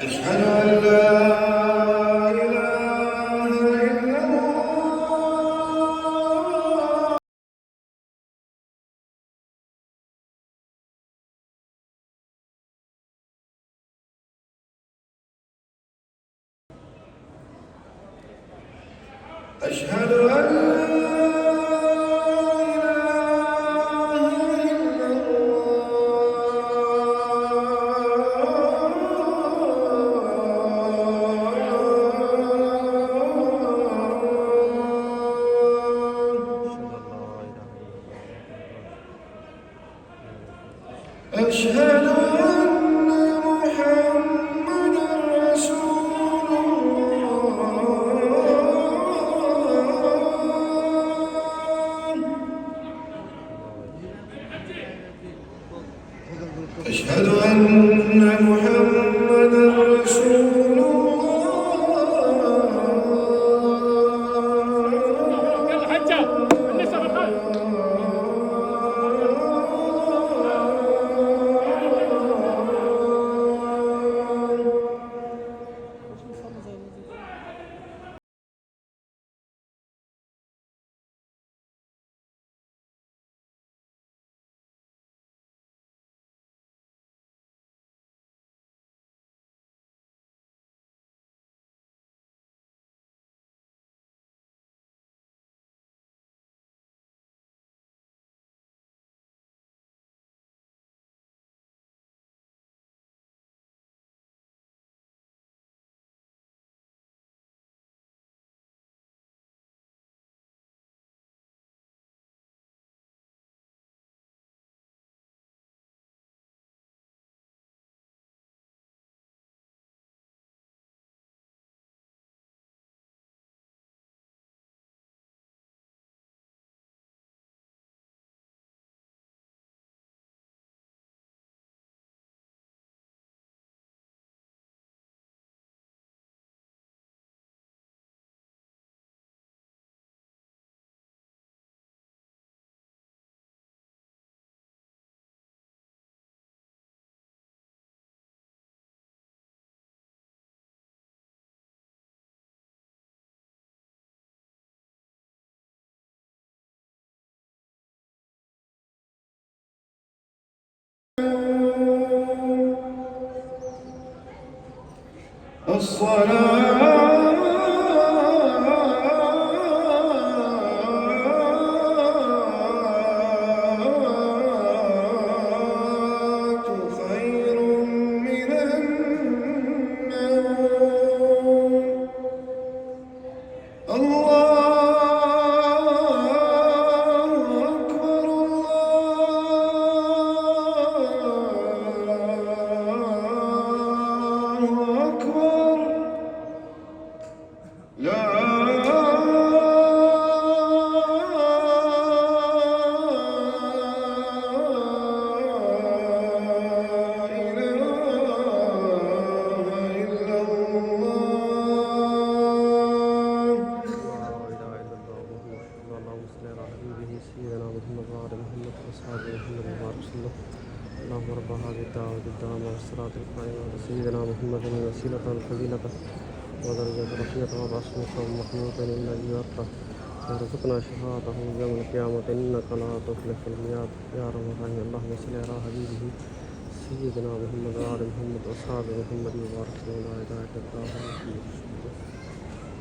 أشهد أن لا إله إلا الله. أشهد أن لا إله إلا الله. أشهد أن محمدا رسول الله. أشهد أن محمدا رسول الصلاة خير من النوم. الله أكبر الله أكبر. لا اللهم رب هذه الدعوة التامة والصلاة القائمة على سيدنا محمد الوسيلة والفضيلة ودرجة رفيعة وبعثه مقام محمود الذي يرفع وارزقنا شفاعته يوم القيامة إنك لا تخلف الميعاد يا رب العالمين. اللهم صل على حبيبه سيدنا محمد وعلى محمد وأصحاب محمد وبارك ولا إله إلا الله.